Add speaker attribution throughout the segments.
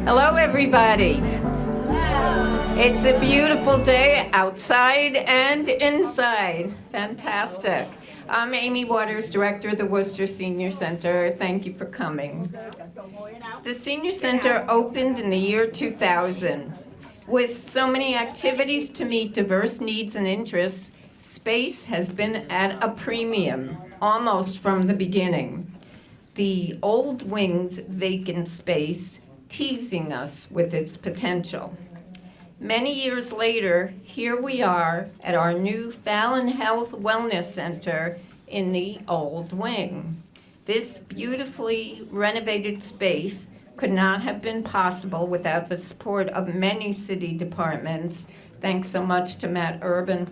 Speaker 1: Hello, everybody. It's a beautiful day outside and inside. Fantastic. I'm Amy Waters, Director of the Worcester Senior Center. Thank you for coming. The Senior Center opened in the year 2000. With so many activities to meet diverse needs and interests, space has been at a premium, almost from the beginning. The old wing's vacant space teasing us with its potential. Many years later, here we are at our new Fallon Health Wellness Center in the old wing. This beautifully renovated space could not have been possible without the support of many city departments. Thanks so much to Matt Urban,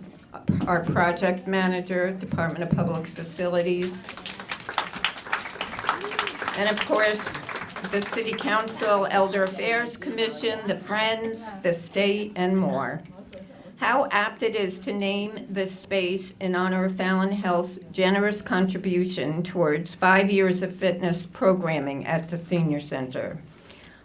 Speaker 1: our project manager, Department of Public Facilities. And of course, the City Council, Elder Affairs Commission, the Friends, the state, and more. How apt it is to name this space in honor of Fallon Health's generous contribution towards 5 years of fitness programming at the Senior Center.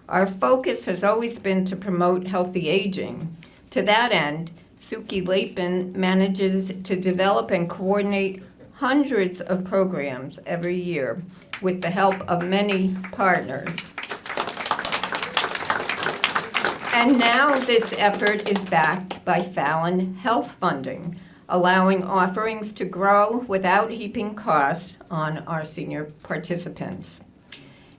Speaker 1: Our focus has always been to promote healthy aging. To that end, Suki Lapin manages to develop and coordinate hundreds of programs every year with the help of many partners. And now this effort is backed by Fallon Health Funding, allowing offerings to grow without heaping costs on our senior participants.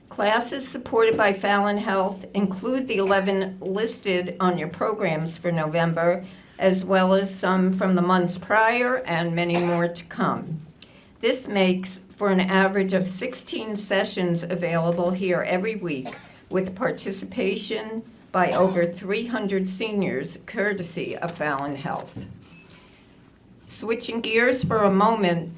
Speaker 1: Classes supported by Fallon Health include the 11 listed on your programs for November, as well as some from the months prior and many more to come. This makes for an average of 16 sessions available here every week, with participation by over 300 seniors, courtesy of Fallon Health. Switching gears for a moment,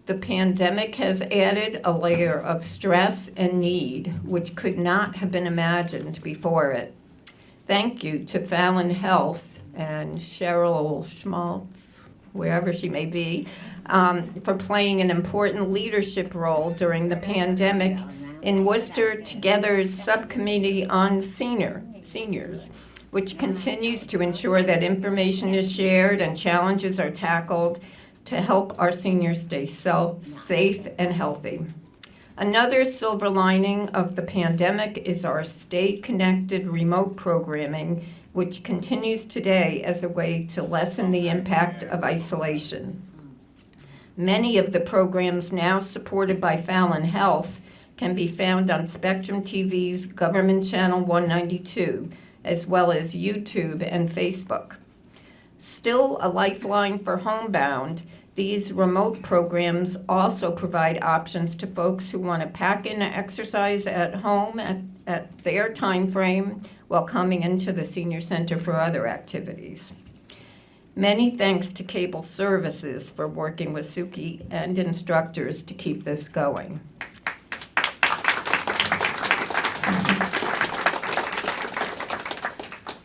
Speaker 1: the pandemic has added a layer of stress and need, which could not have been imagined before it. Thank you to Fallon Health and Cheryl Schmaltz, wherever she may be, for playing an important leadership role during the pandemic in Worcester Together's subcommittee on seniors, which continues to ensure that information is shared and challenges are tackled to help our seniors stay safe and healthy. Another silver lining of the pandemic is our Stay Connected remote programming, which continues today as a way to lessen the impact of isolation. Many of the programs now supported by Fallon Health can be found on Spectrum TV's Government Channel 192, as well as YouTube and Facebook. Still a lifeline for homebound, these remote programs also provide options to folks who want to pack in exercise at home at their time frame while coming into the Senior Center for other activities. Many thanks to Cable Services for working with Suki and instructors to keep this going.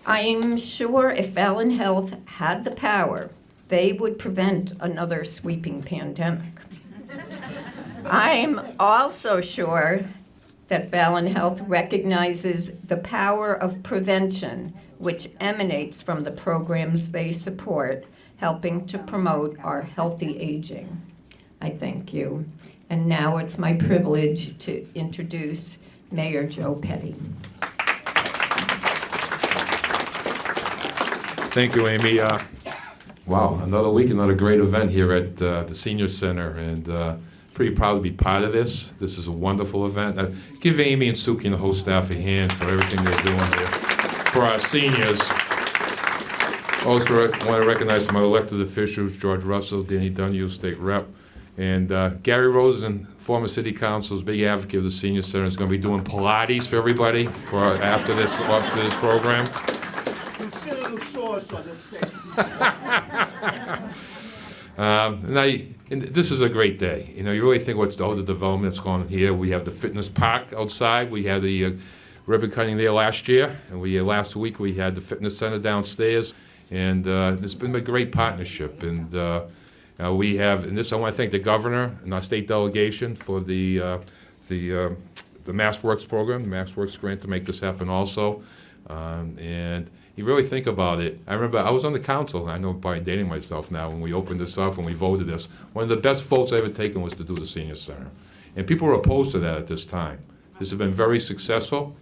Speaker 1: I am sure if Fallon Health had the power, they would prevent another sweeping pandemic. I'm also sure that Fallon Health recognizes the power of prevention, which emanates from the programs they support, helping to promote our healthy aging. I thank you. And now it's my privilege to introduce Mayor Joe Petty.
Speaker 2: Thank you, Amy. Wow, another week, another great event here at the Senior Center, and pretty proud to be part of this. This is a wonderful event. Give Amy and Suki and the whole staff a hand for everything they're doing here for our seniors. Also want to recognize my elected officials, George Russell, Danny Dunn, State Rep, and Gary Rosen, former City Council's big advocate of the Senior Center, is going to be doing Pilates for everybody after this program. And this is a great day. You know, you really think what's all the development that's going on here. We have the fitness park outside. We had the ribbon cutting there last year, and last week we had the fitness center downstairs. And it's been a great partnership. And we have, and this I want to thank the governor and our state delegation for the the MassWorks program, the MassWorks grant to make this happen also. And you really think about it. I remember I was on the council, I know by dating myself now, when we opened this up and we voted this. One of the best votes I ever taken was to do the senior center. And people were opposed to that at this time. This has been very successful,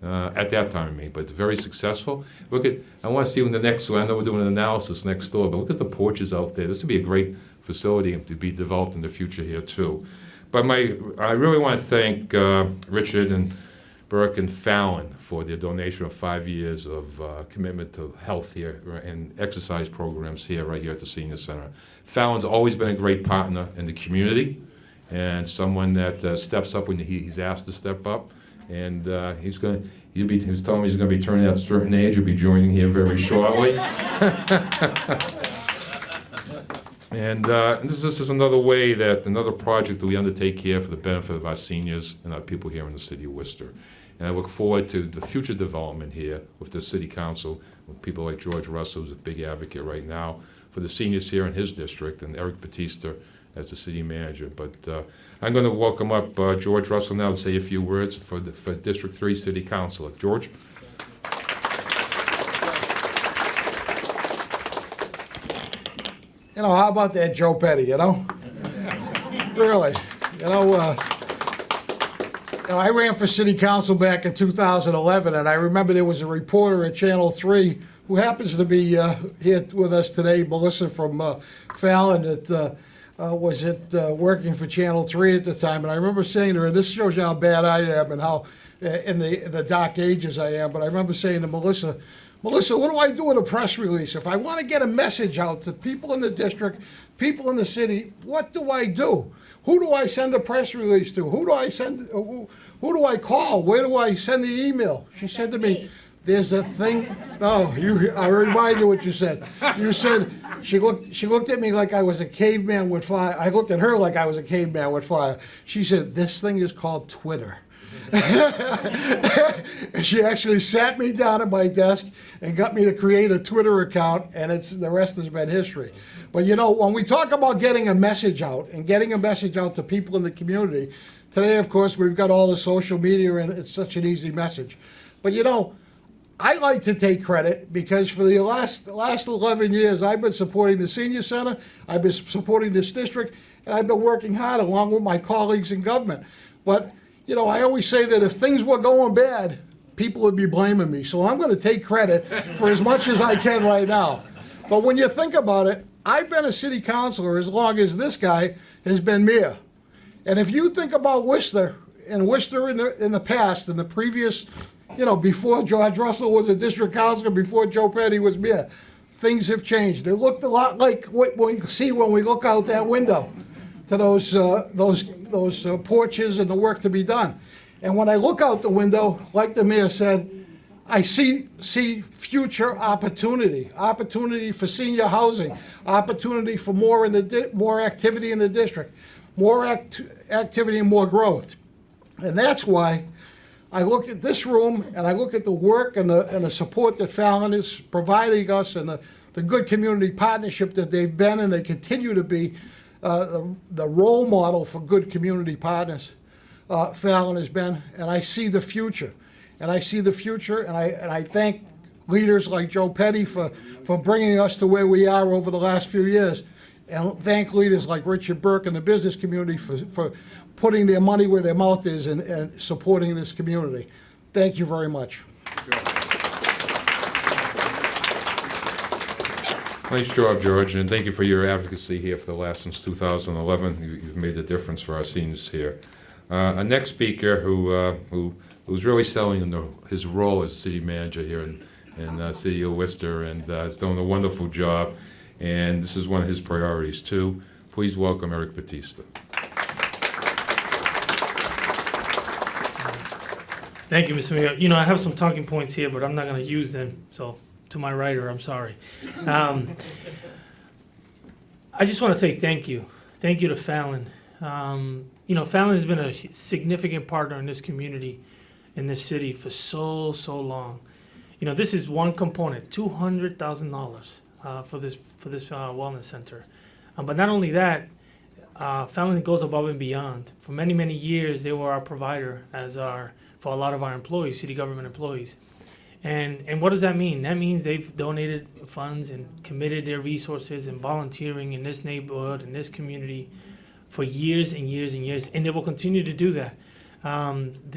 Speaker 2: at that time, but very successful. I want to see when the next one, I know we're doing an analysis next door, but look at the porches out there. This would be a great facility to be developed in the future here too. But I really want to thank Richard and Burke and Fallon for their donation of 5 years of commitment to health here and exercise programs right here at the Senior Center. Fallon's always been a great partner in the community and someone that steps up when he's asked to step up. And he was telling me he's going to be turning at a certain age. He'll be joining here very shortly. And this is another way another project that we undertake here for the benefit of our seniors and our people here in the city of Worcester. And I look forward to the future development here with the city council, with people like George Russell, who's a big advocate right now for the seniors here in his district, and Eric Batista as the city manager. But I'm going to welcome up George Russell now to say a few words for District 3 City Councilor. George?
Speaker 3: You know, how about that Joe Petty, you know? Really. I ran for city council back in 2011, and I remember there was a reporter at Channel 3 who happens to be here with us today, Melissa from Fallon, that was working for Channel 3 at the time. And I remember saying to her, and this shows you how bad I am and how in the dark ages I am, but I remember saying to Melissa, what do I do with a press release? If I want to get a message out to people in the district, people in the city, what do I do? Who do I send a press release to? Who do I call? Where do I send the email? She said to me, there's a thing. I remind you what you said. You said she looked at me like I was a caveman with fire. I looked at her like I was a caveman with fire. She said, this thing is called Twitter. And she actually sat me down at my desk and got me to create a Twitter account, and the rest has been history. But when we talk about getting a message out and getting a message out to people in the community, today, of course, we've got all the social media, and it's such an easy message. But I like to take credit because for the last 11 years, I've been supporting the Senior Center, I've been supporting this district, and I've been working hard along with my colleagues in government. But I always say that if things were going bad, people would be blaming me. So I'm going to take credit for as much as I can right now. But when you think about it, I've been a city councilor as long as this guy has been mayor. And if you think about Worcester, in the past, in the previous, before George Russell was a district councilor, before Joe Petty was mayor, things have changed. It looked a lot like what we see when we look out that window to those porches and the work to be done. And when I look out the window, like the mayor said, I see future opportunity for senior housing, opportunity for more activity in the district, more activity and more growth. And that's why I look at this room and I look at the work and the support that Fallon is providing us and the good community partnership that they've been and they continue to be the role model for good community partners. Fallon has been, and I see the future. And I thank leaders like Joe Petty for bringing us to where we are over the last few years. And thank leaders like Richard Burke and the business community for putting their money where their mouth is and supporting this community. Thank you very much.
Speaker 2: Nice job, George, and thank you for your advocacy here for the last since 2011. You've made a difference for our seniors here. Our next speaker, who's really selling his role as city manager here in the city of Worcester, and has done a wonderful job. And this is one of his priorities too. Please welcome Eric Batista.
Speaker 4: Thank you, Mr. Mayor. I have some talking points here, but I'm not going to use them. So, to my writer, I'm sorry. I just want to say thank you. Thank you to Fallon. Fallon has been a significant partner in this community, in this city for so long. This is one component, $200,000 for this wellness center. But not only that, Fallon goes above and beyond. For many, many years, they were our provider for a lot of our employees, city government employees. And what does that mean? That means they've donated funds and committed their resources and volunteering in this neighborhood, in this community for years and years and years, and they will continue to do that.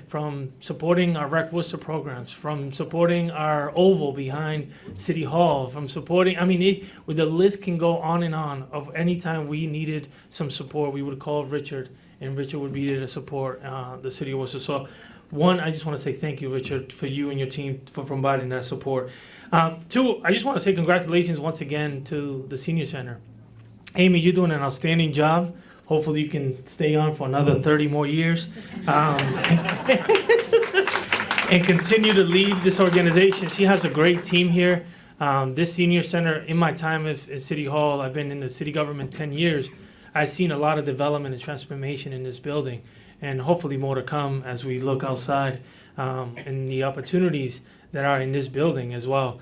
Speaker 4: From supporting our Rec Worcester programs, from supporting our oval behind City Hall, from supporting, the list can go on and on of any time we needed some support, we would call Richard, and Richard would be there to support the city of Worcester. So, one, I just want to say thank you, Richard, for you and your team for providing that support. Two, I just want to say congratulations once again to the Senior Center. Amy, you're doing an outstanding job. Hopefully you can stay on for another 30 more years and continue to lead this organization. She has a great team here. This Senior Center, in my time at City Hall, I've been in the city government 10 years. I've seen a lot of development and transformation in this building, and hopefully more to come as we look outside and the opportunities that are in this building as well.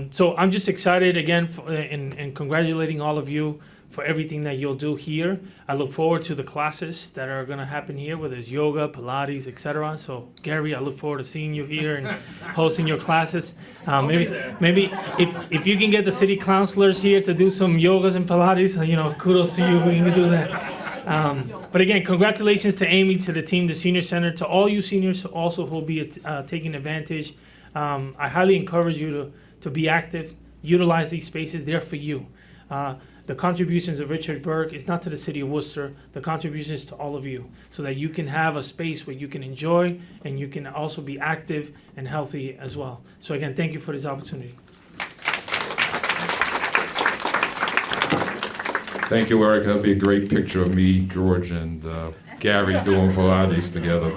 Speaker 4: So I'm just excited again and congratulating all of you for everything that you'll do here. I look forward to the classes that are going to happen here, whether it's yoga, Pilates, etc. So Gary, I look forward to seeing you here and hosting your classes. Maybe if you can get the city councilors here to do some yogas and Pilates, kudos to you. We can do that. But again, congratulations to Amy, to the team, the Senior Center, to all you seniors also who will be taking advantage. I highly encourage you to be active, utilize these spaces. They're for you. The contributions of Richard Burke is not to the city of Worcester. The contributions to all of you, so that you can have a space where you can enjoy and you can also be active and healthy as well. So again, thank you for this opportunity.
Speaker 2: Thank you, Eric. That'll be a great picture of me, George, and Gary doing Pilates together.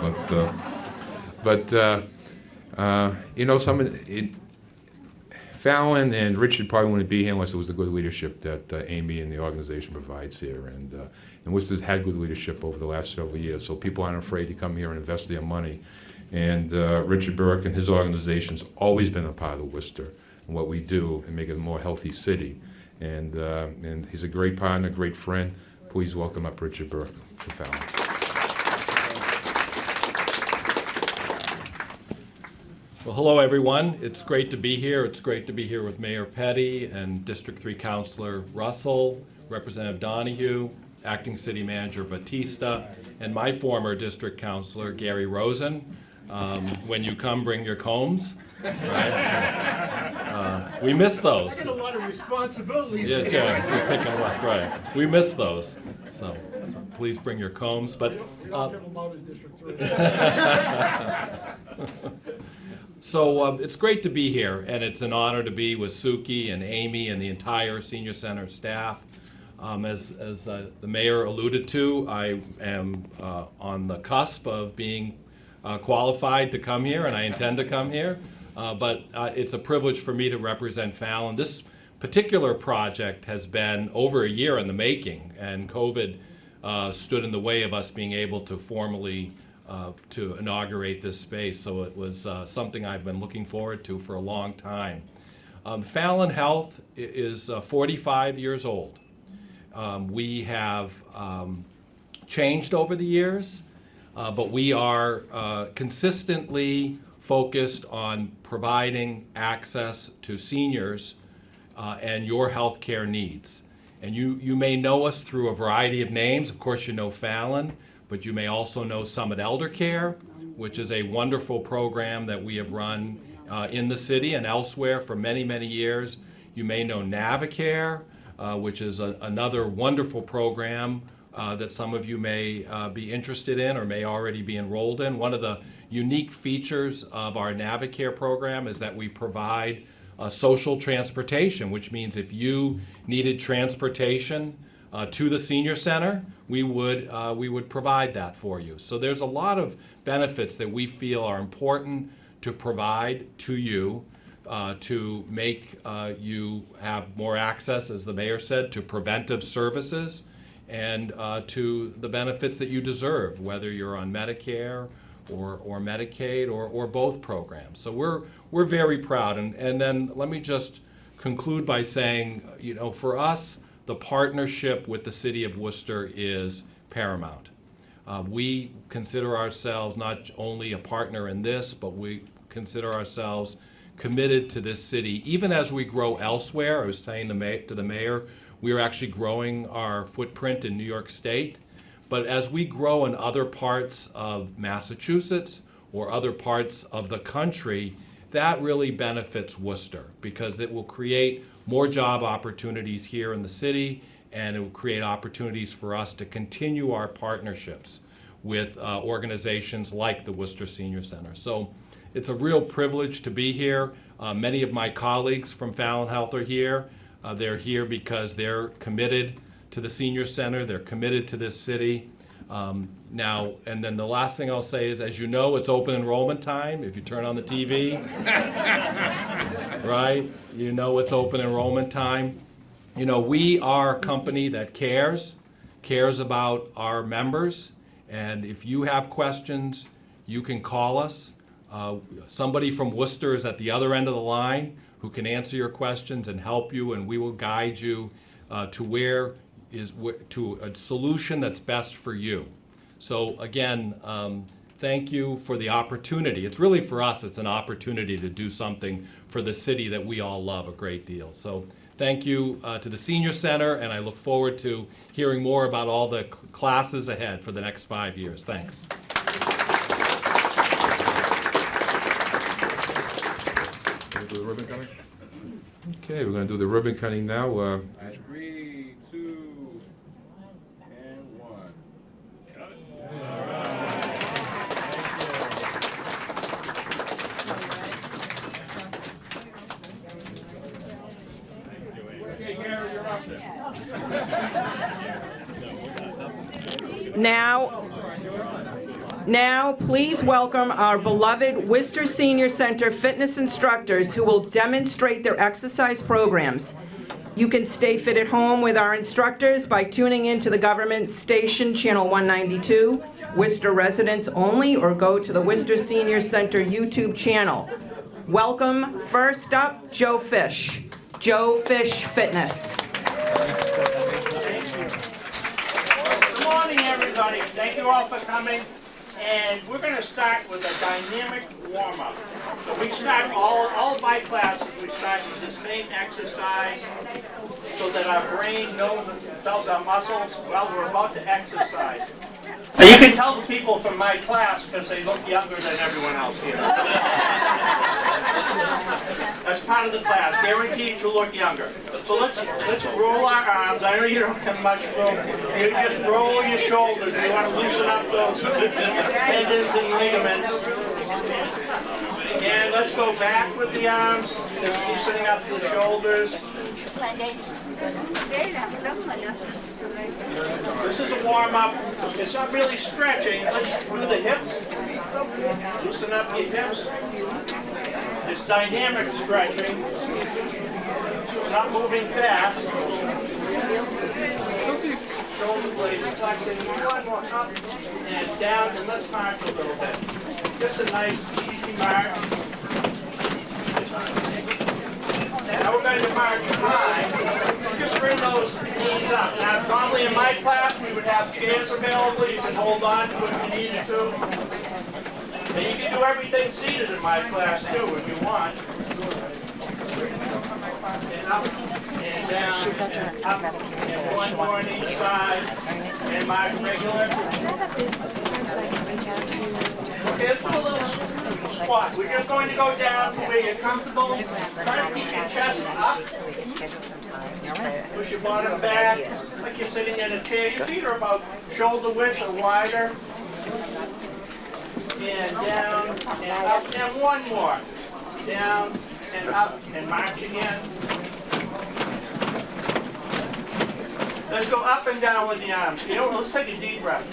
Speaker 2: Fallon and Richard probably wouldn't be here unless it was the good leadership that Amy and the organization provides here. And Worcester's had good leadership over the last several years, so people aren't afraid to come here and invest their money. And Richard Burke and his organization's always been a part of Worcester and what we do and make it a more healthy city. And he's a great partner, great friend. Please welcome up Richard Burke to Fallon.
Speaker 5: Well, hello, everyone. It's great to be here. It's great to be here with Mayor Petty and District 3 Councilor Russell, Representative Donahue, Acting City Manager Batista, and my former district councilor, Gary Rosen. When you come, bring your combs. Right? We miss those.
Speaker 3: I got a lot of responsibilities.
Speaker 5: Yes, yeah, we're picking them up, right. We miss those. So please bring your combs. But
Speaker 3: You don't give them out in District 3.
Speaker 5: So it's great to be here, and it's an honor to be with Suki and Amy and the entire Senior Center staff. As the mayor alluded to, I am on the cusp of being qualified to come here, and I intend to come here. But it's a privilege for me to represent Fallon. This particular project has been over a year in the making, and COVID stood in the way of us being able to formally to inaugurate this space. So it was something I've been looking forward to for a long time. Fallon Health is 45 years old. We have changed over the years, but we are consistently focused on providing access to seniors and your health care needs. And you may know us through a variety of names. Of course, you know Fallon, but you may also know Summit Elder Care, which is a wonderful program that we have run in the city and elsewhere for many, many years. You may know Navicare, which is another wonderful program that some of you may be interested in or may already be enrolled in. One of the unique features of our Navicare program is that we provide social transportation, which means if you needed transportation to the senior center, we would provide that for you. So there's a lot of benefits that we feel are important to provide to you to make you have more access, as the mayor said, to preventive services and to the benefits that you deserve, whether you're on Medicare or Medicaid or both programs. So we're very proud. And then let me just conclude by saying, for us, the partnership with the city of Worcester is paramount. We consider ourselves not only a partner in this, but we consider ourselves committed to this city. Even as we grow elsewhere, I was saying to the mayor, we are actually growing our footprint in New York State. But as we grow in other parts of Massachusetts or other parts of the country, that really benefits Worcester because it will create more job opportunities here in the city, and it will create opportunities for us to continue our partnerships with organizations like the Worcester Senior Center. So it's a real privilege to be here. Many of my colleagues from Fallon Health are here. They're here because they're committed to the Senior Center. They're committed to this city. Now, and then the last thing I'll say is, as you know, it's open enrollment time. If you turn on the TV, right? You know it's open enrollment time. You know, we are a company that cares about our members. And if you have questions, you can call us. Somebody from Worcester is at the other end of the line who can answer your questions and help you, and we will guide you to a solution that's best for you. So again, thank you for the opportunity. It's really for us, it's an opportunity to do something for the city that we all love a great deal. So thank you to the Senior Center, and I look forward to hearing more about all the classes ahead for the next 5 years. Thanks.
Speaker 2: Do the ribbon cutting? Okay, we're going to do the ribbon cutting now.
Speaker 6: 3, 2, and 1.
Speaker 7: Now, please welcome our beloved Worcester Senior Center fitness instructors who will demonstrate their exercise programs. You can stay fit at home with our instructors by tuning into the government station, Channel 192, Worcester residents only, or go to the Worcester Senior Center YouTube channel. Welcome, first up, Joe Fish. Joe Fish Fitness.
Speaker 8: Good morning, everybody. Thank you all for coming. And we're going to start with a dynamic warm-up. So we start all of my classes, we start with the same exercise so that our brain knows and tells our muscles, well, we're about to exercise. And you can tell the people from my class because they look younger than everyone else here. That's part of the class, guaranteed to look younger. So let's roll our arms. I know you don't have much room. You just roll your shoulders. You want to loosen up those tendons and ligaments. And let's go back with the arms, just loosening up the shoulders. This is a warm-up. It's not really stretching. Let's do the hips. Loosen up your hips. It's dynamic stretching. It's not moving fast. Shoulder blades flexing. One more up and down, and let's march a little bit. Just a nice, easy march. Now we're going to march high. Just bring those knees up. Now, normally in my class, we would have chairs available. You can hold on to it if you needed to. And you can do everything seated in my class, too, if you want. And up, and down, and up, and one more on each side. And march regular. Okay, let's do a little squat. We're just going to go down to where you're comfortable. Try to keep your chest up. Push your bottom back like you're sitting in a chair. Your feet are about shoulder width or wider. And down and up. And one more. Down and up and march again. Let's go up and down with the arms. You know, let's take a deep breath.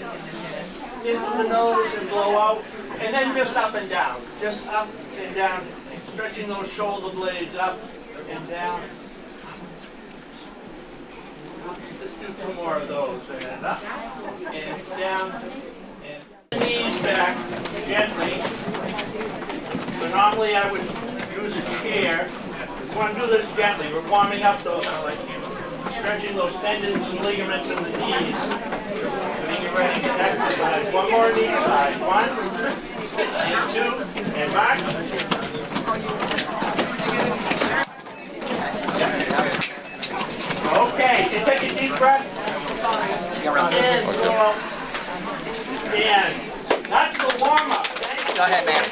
Speaker 8: In through the nose and blow out. And then just up and down. Just up and down. Stretching those shoulder blades up and down. Let's do 2 more of those. And up and down. And knees back gently. So normally I would use a chair. We want to do this gently. We're warming up those. Like stretching those tendons and ligaments in the knees. So you get ready to exercise. One more knee side. 1, and 2, and back. Okay, so take a deep breath. In, go. And that's the warm-up.
Speaker 7: Go ahead, man.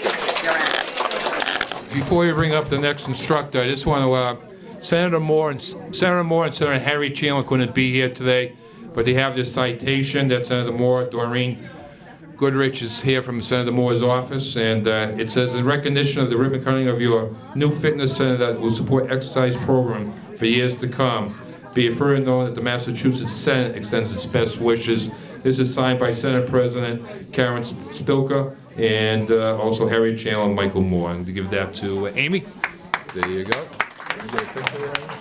Speaker 7: You're in.
Speaker 2: Before you bring up the next instructor, I just want to, Senator Moore and Senator Harry Chandler couldn't be here today, but they have this citation that Senator Moore, Doreen Goodrich is here from Senator Moore's office, and it says, in recognition of the ribbon cutting of your new fitness center that will support exercise program for years to come, be it further known that the Massachusetts Senate extends its best wishes. This is signed by Senate President Karen Spilka and also Harry Chandler and Michael Moore. And to give that to Amy. There you go. You get a picture of that?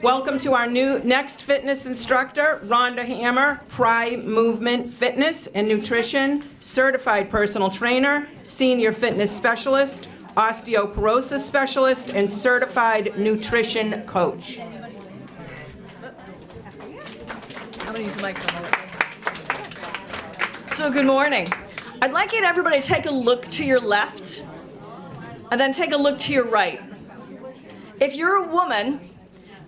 Speaker 7: Welcome to our next fitness instructor, Rhonda Hammer, Pride Movement Fitness and Nutrition, certified personal trainer, senior fitness specialist, osteoporosis specialist, and certified nutrition coach.
Speaker 9: I'm gonna use the microphone. So good morning. I'd like you to everybody take a look to your left and then take a look to your right. If you're a woman,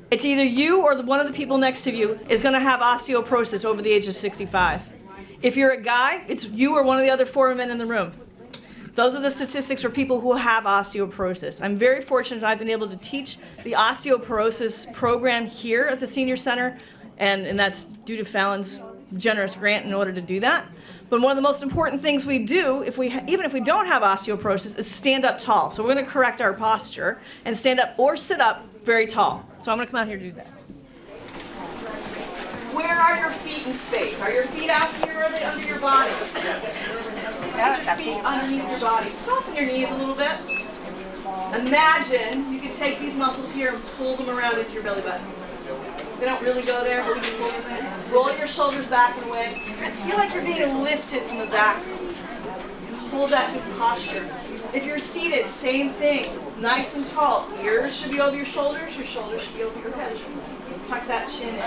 Speaker 9: it's either you or one of the people next to you is going to have osteoporosis over the age of 65. If you're a guy, it's you or one of the other 4 men in the room. Those are the statistics for people who have osteoporosis. I'm very fortunate I've been able to teach the osteoporosis program here at the Senior Center, and that's due to Fallon's generous grant in order to do that. But one of the most important things we do, even if we don't have osteoporosis, is stand up tall. So we're going to correct our posture and stand up or sit up very tall. So I'm going to come out here to do this. Where are your feet in space? Are your feet out here or are they under your body? Put your feet underneath your body. Soften your knees a little bit. Imagine you could take these muscles here and pull them around into your belly button. They don't really go there, but we can pull them in. Roll your shoulders back and away. Feel like you're being lifted from the back. Hold that good posture. If you're seated, same thing. Nice and tall. Ears should be over your shoulders should be over your head. Tuck that chin in.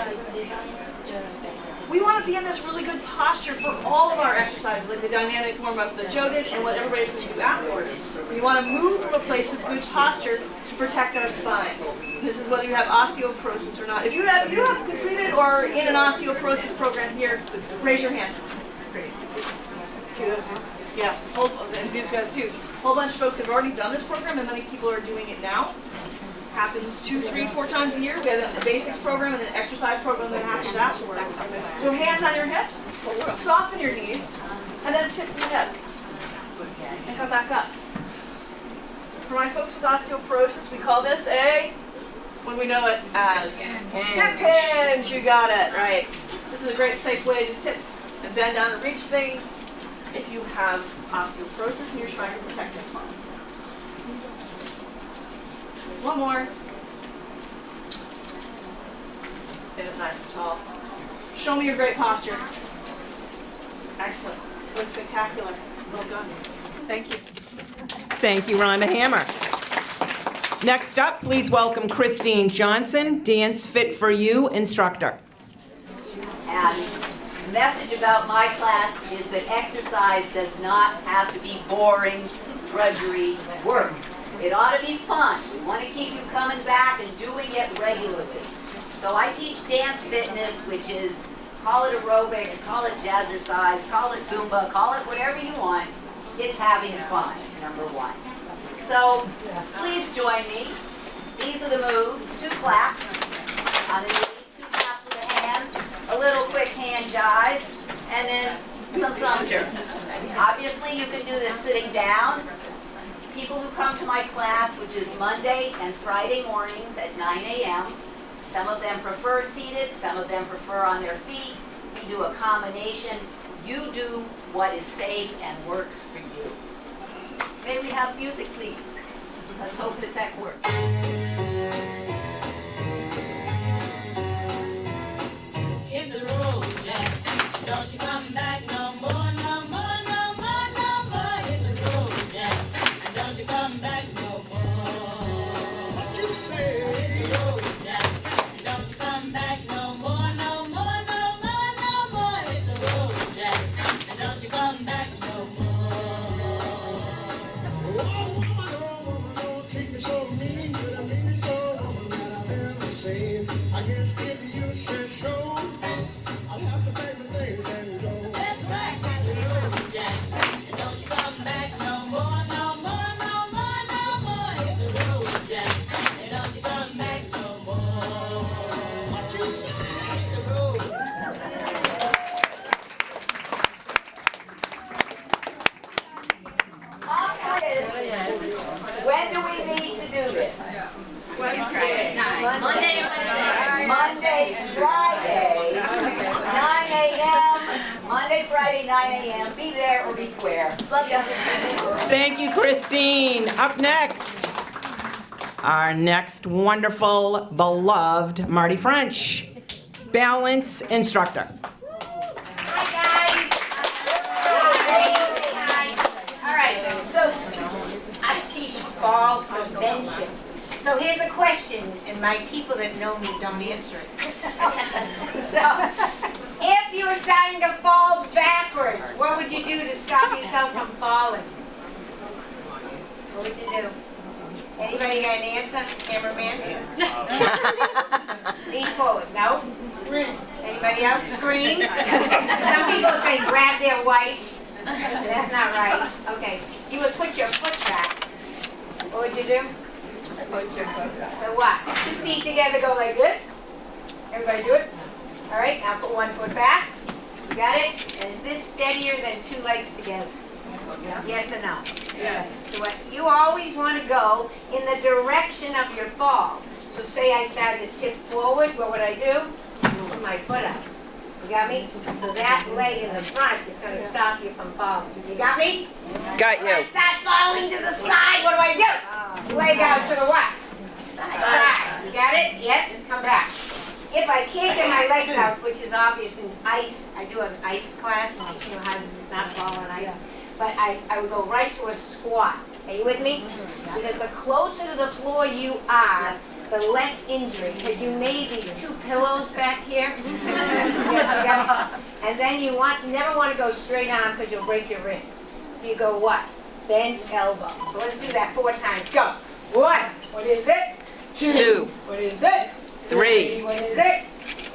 Speaker 9: We want to be in this really good posture for all of our exercises, like the dynamic warm-up that Joe did and what everybody's going to do afterwards. We want to move from a place of good posture to protect our spine. This is whether you have osteoporosis or not. If you have completed or in an osteoporosis program here, raise your hand. Yeah, and these guys too. A whole bunch of folks have already done this program, and many people are doing it now. Happens 2, 3, 4 times a year. We have a basics program and an exercise program that happens afterwards. So hands on your hips, soften your knees, and then tip your head. And come back up. For my folks with osteoporosis, we call this when we know it as hip hinge. You got it, right. This is a great safe way to tip and bend down and reach things if you have osteoporosis and you're trying to protect your spine. One more. Stand up nice and tall. Show me your great posture. Excellent. Looks spectacular. Well done. Thank you.
Speaker 7: Thank you, Rhonda Hammer. Next up, please welcome Christine Johnson, Dance Fit for You instructor.
Speaker 10: And the message about my class is that exercise does not have to be boring, drudgery work. It ought to be fun. We want to keep you coming back and doing it regularly. So I teach dance fitness, which is, call it aerobics, call it jazzercise, call it Zumba, call it whatever you want. It's having fun, number one. So please join me. These are the moves. 2 claps on the knees, 2 claps with the hands, a little quick hand jive, and then some thumb jerks. Obviously, you can do this sitting down. People who come to my class, which is Monday and Friday mornings at 9 a.m., some of them prefer seated, some of them prefer on their feet. We do a combination. You do what is safe and works for you. May we have music, please? Let's hope the tech works.
Speaker 11: Hit the road, Jack.
Speaker 3: I guess if you say so, I'll have to pay my things and go.
Speaker 11: That's right, got the road, Jack. And don't you come back no more, no more, no more, no more. Hit the road, Jack. And don't you come back no more. What you say? Hit the road.
Speaker 10: When do we need to do this? Monday, Friday, 9 a.m. Monday, Friday, 9 a.m. Be there or be square. Love you.
Speaker 7: Thank you, Christine. Up next, our next wonderful, beloved Marty French, balance instructor.
Speaker 12: Hi, guys. All right, so I teach fall prevention. So here's a question, and my people that know me don't answer it. So, if you were starting to fall backwards, what would you do to stop yourself from falling? What would you do? Anybody got an answer? Cameraman? Lean forward. No? Anybody else? Scream? Some people say grab their wife. That's not right. Okay. You would put your foot back. What would you do? So what? 2 feet together, go like this. Everybody do it. All right, now put 1 foot back. You got it? And is this steadier than 2 legs together? Yes or no? Yes. So what, you always want to go in the direction of your fall. So say I started to tip forward, what would I do? Put my foot up. You got me? So that leg in the front is going to stop you from falling. You got me?
Speaker 7: Got
Speaker 12: When I
Speaker 7: you.
Speaker 12: start falling to the side, what do I do? Leg out to the what? Side. You got it? Yes? Come back. If I can't get my legs out, which is obvious in ice, I do have an ice class, you know how to not fall on ice. But I would go right to a squat. Are you with me? Because the closer to the floor you are, the less injury. Because you made these 2 pillows back here. Yes, you got it? And then you never want to go straight on because you'll break your wrist. So you go what? Bend elbow. So let's do that 4 times. Go. 1. What is it?
Speaker 7: 2,
Speaker 12: What is it?
Speaker 7: 3,
Speaker 12: What is it?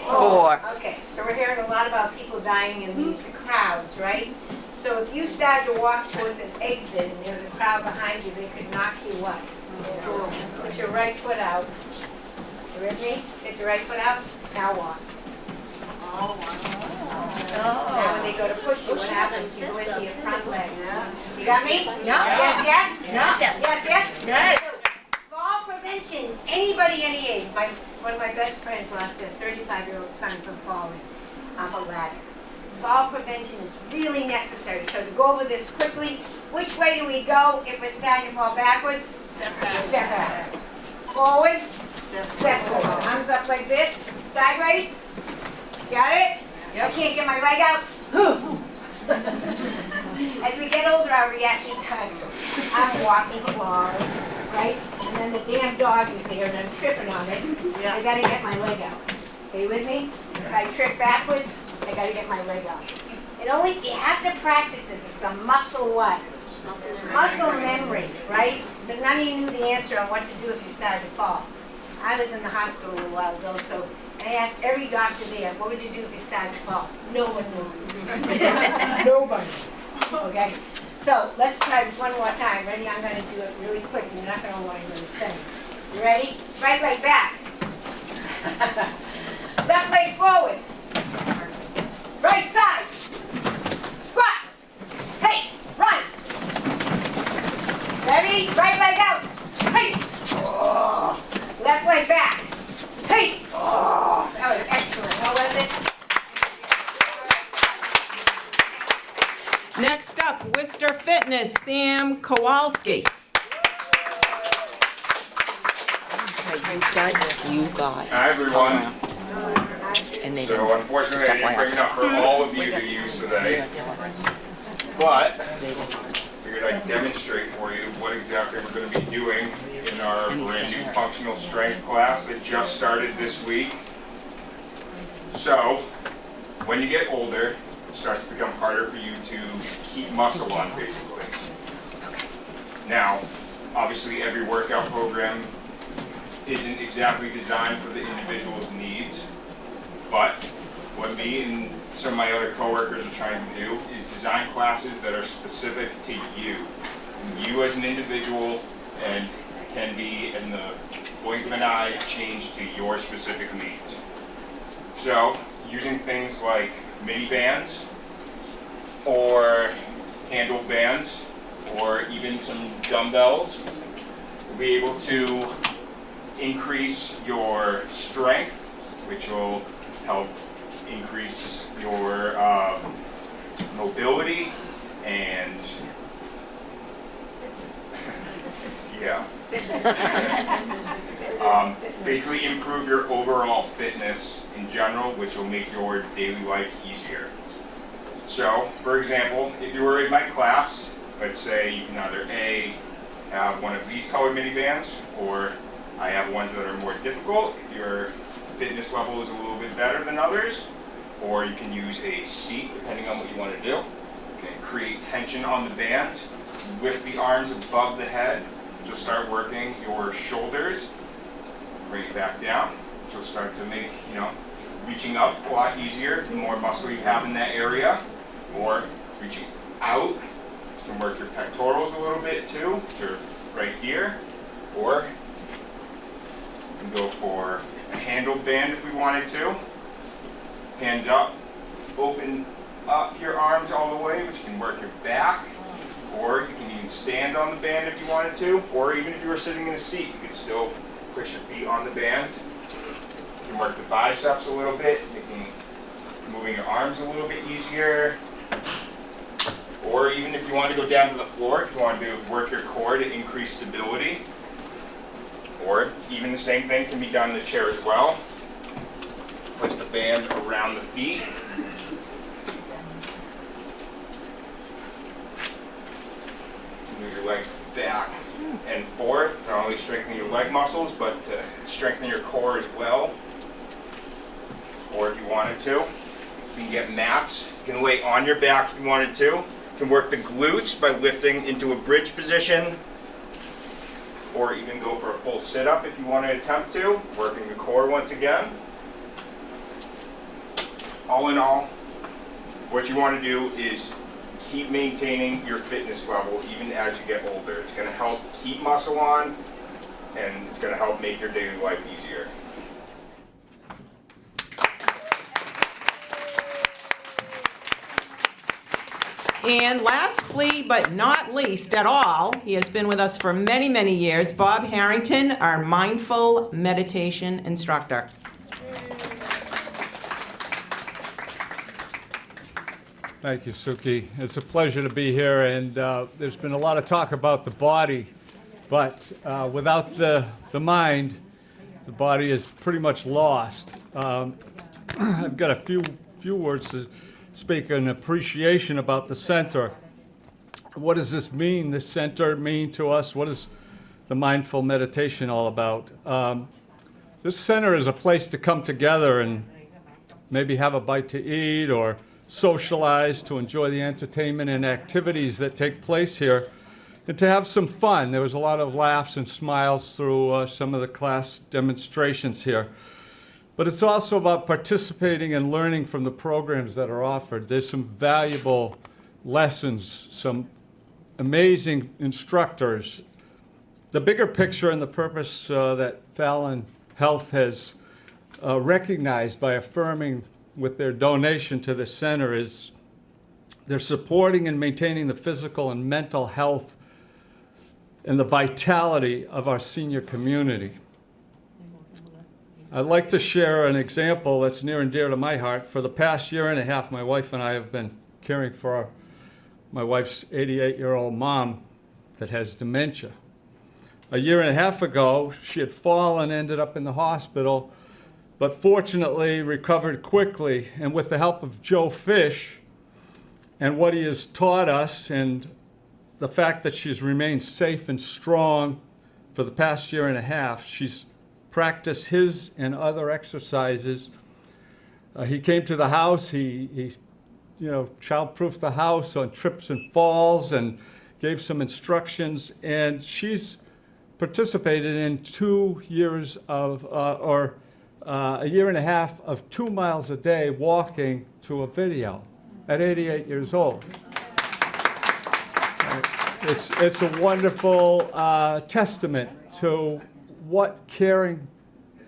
Speaker 7: 4.
Speaker 12: Okay, so we're hearing a lot about people dying in these crowds, right? So if you start to walk towards an exit and there's a crowd behind you, they could knock you what? Put your right foot out. You with me? Get your right foot out. Now walk. Now when they go to push you, what happens? You go into your front legs. You got me? No. Yes, yes? No. Yes, yes? Yes. Fall prevention, anybody, any age. One of my best friends lost their 35-year-old son from falling off a ladder. Fall prevention is really necessary. So to go over this quickly, which way do we go if we're starting to fall backwards? Step back. Step back. Forward. Step forward. Arms up like this. Sideways. Got it? Yep. I can't get my leg out. As we get older, our reaction times. I'm walking along, right? And then the damn dog is there and I'm tripping on it. Yeah. I gotta get my leg out. Are you with me? If I trip backwards, I gotta get my leg out. You have to practice this. It's a muscle what? Muscle memory, right? Because none of you knew the answer on what to do if you started to fall. I was in the hospital a little while ago, so I asked every doctor there, what would you do if you started to fall? No one knew. Nobody. Okay? So let's try this one more time. Ready? I'm going to do it really quick, and you're not going to want to go to the center. You ready? Right leg back. Left leg forward. Right side. Squat. Hey, run. Ready? Right leg out. Hey. Oh. Left leg back. Hey. Oh, that was excellent. What was it?
Speaker 7: Next up, Worcester Fitness, Sam Kowalski. You got.
Speaker 6: Hi, everyone.
Speaker 7: And they
Speaker 6: So unfortunately, I didn't bring enough for all of you to use today, but figured I'd demonstrate for you what exactly we're going to be doing in our brand new functional strength class that just started this week. So, when you get older, it starts to become harder for you to keep muscle on, basically. Now, obviously every workout program isn't exactly designed for the individual's needs, but what me and some of my other coworkers are trying to do is design classes that are specific to you as an individual, and can be, in the blink of an eye, changed to your specific needs. So, using things like mini bands, or handle bands, or even some dumbbells, you'll be able to increase your strength, which will help increase your mobility and yeah. Basically improve your overall fitness in general, which will make your daily life easier. So, for example, if you were in my class, let's say you can either A, have one of these colored mini bands, or I have ones that are more difficult if your fitness level is a little bit better than others, or you can use a seat depending on what you want to do. Okay, create tension on the band, lift the arms above the head, which will start working your shoulders, bring it back down, which will start to make, reaching up a lot easier the more muscle you have in that area, or reaching out. You can work your pectorals a little bit too, which are right here, or you can go for a handled band if we wanted to. Hands up, open up your arms all the way, which can work your back, or you can even stand on the band if you wanted to, or even if you were sitting in a seat, you could still push your feet on the band. You can work the biceps a little bit, moving your arms a little bit easier. Or even if you want to go down to the floor, if you want to work your core to increase stability. Or even the same thing can be done in the chair as well. Place the band around the feet. Move your legs back and forth, not only strengthen your leg muscles, but to strengthen your core as well. Or if you wanted to, you can get mats. You can lay on your back if you wanted to. You can work the glutes by lifting into a bridge position, or even go for a full sit-up if you want to attempt to, working the core once again. All in all, what you want to do is keep maintaining your fitness level even as you get older. It's going to help keep muscle on, and it's going to help make your daily life easier.
Speaker 7: And lastly, but not least at all, he has been with us for many, many years, Bob Harrington, our mindful meditation instructor.
Speaker 13: Thank you, Suki. It's a pleasure to be here, and there's been a lot of talk about the body, but without the mind, the body is pretty much lost. I've got a few words to speak in appreciation about the center. What does this mean, this center mean to us? What is the mindful meditation all about? This center is a place to come together and maybe have a bite to eat or socialize, to enjoy the entertainment and activities that take place here, and to have some fun. There was a lot of laughs and smiles through some of the class demonstrations here. But it's also about participating and learning from the programs that are offered. There's some valuable lessons, some amazing instructors. The bigger picture and the purpose that Fallon Health has recognized by affirming with their donation to the center is they're supporting and maintaining the physical and mental health and the vitality of our senior community. I'd like to share an example that's near and dear to my heart. For the past year and a half, my wife and I have been caring for my wife's 88-year-old mom that has dementia. A year and a half ago, she had fallen, ended up in the hospital, but fortunately recovered quickly. And with the help of Joe Fish and what he has taught us, and the fact that she's remained safe and strong for the past year and a half, she's practiced his and other exercises. He came to the house, he child-proofed the house on trips and falls and gave some instructions, and she's participated in 2 years of, a year and a half of 2 miles a day walking to a video at 88 years old. It's a wonderful testament to what caring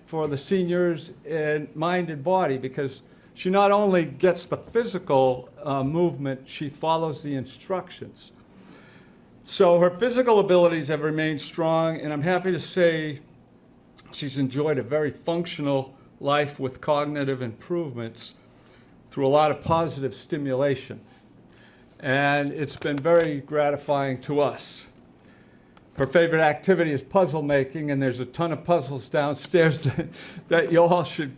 Speaker 13: for the seniors in mind and body, because she not only gets the physical movement, she follows the instructions. So her physical abilities have remained strong, and I'm happy to say she's enjoyed a very functional life with cognitive improvements through a lot of positive stimulation. And it's been very gratifying to us. Her favorite activity is puzzle making, and there's a ton of puzzles downstairs that you all should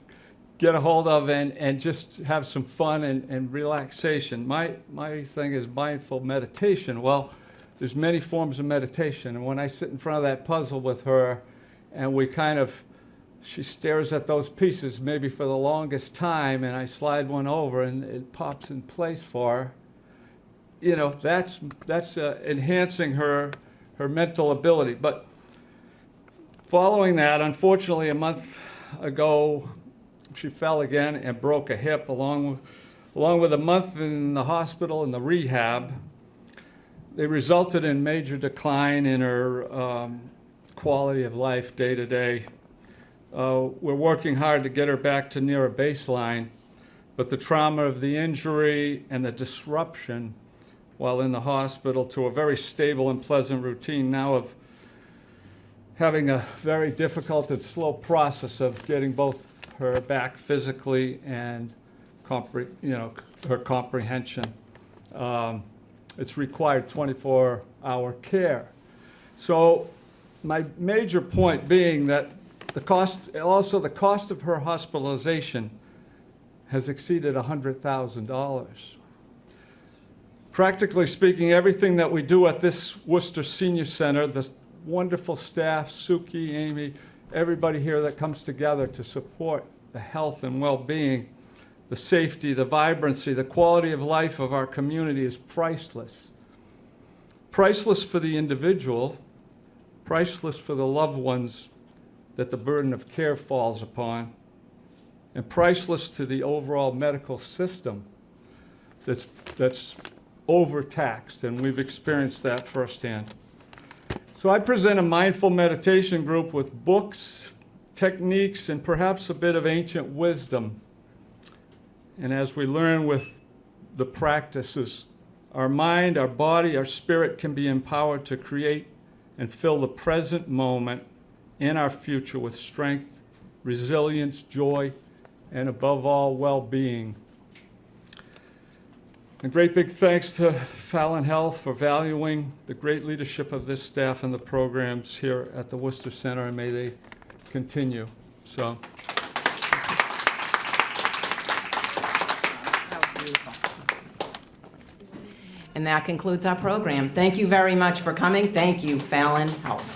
Speaker 13: get a hold of and just have some fun and relaxation. My thing is mindful meditation. Well, there's many forms of meditation, and when I sit in front of that puzzle with her and she stares at those pieces maybe for the longest time, and I slide one over and it pops in place for her, you know, that's enhancing her mental ability. But following that, unfortunately, a month ago, she fell again and broke a hip, along with a month in the hospital and the rehab. They resulted in major decline in her quality of life day to day. We're working hard to get her back to near a baseline, but the trauma of the injury and the disruption while in the hospital to a very stable and pleasant routine now of having a very difficult and slow process of getting both her back physically and her comprehension. It's required 24-hour care. So my major point being that the cost of her hospitalization has exceeded $100,000. Practically speaking, everything that we do at this Worcester Senior Center, the wonderful staff, Suki, Amy, everybody here that comes together to support the health and well-being, the safety, the vibrancy, the quality of life of our community is priceless. Priceless for the individual, priceless for the loved ones that the burden of care falls upon, and priceless to the overall medical system that's overtaxed, and we've experienced that firsthand. So I present a mindful meditation group with books, techniques, and perhaps a bit of ancient wisdom. And as we learn with the practices, our mind, our body, our spirit can be empowered to create and fill the present moment in our future with strength, resilience, joy, and above all, well-being. A great big thanks to Fallon Health for valuing the great leadership of this staff and the programs here at the Worcester Center, and may they continue. So.
Speaker 7: That was beautiful. And that concludes our program. Thank you very much for coming. Thank you, Fallon Health.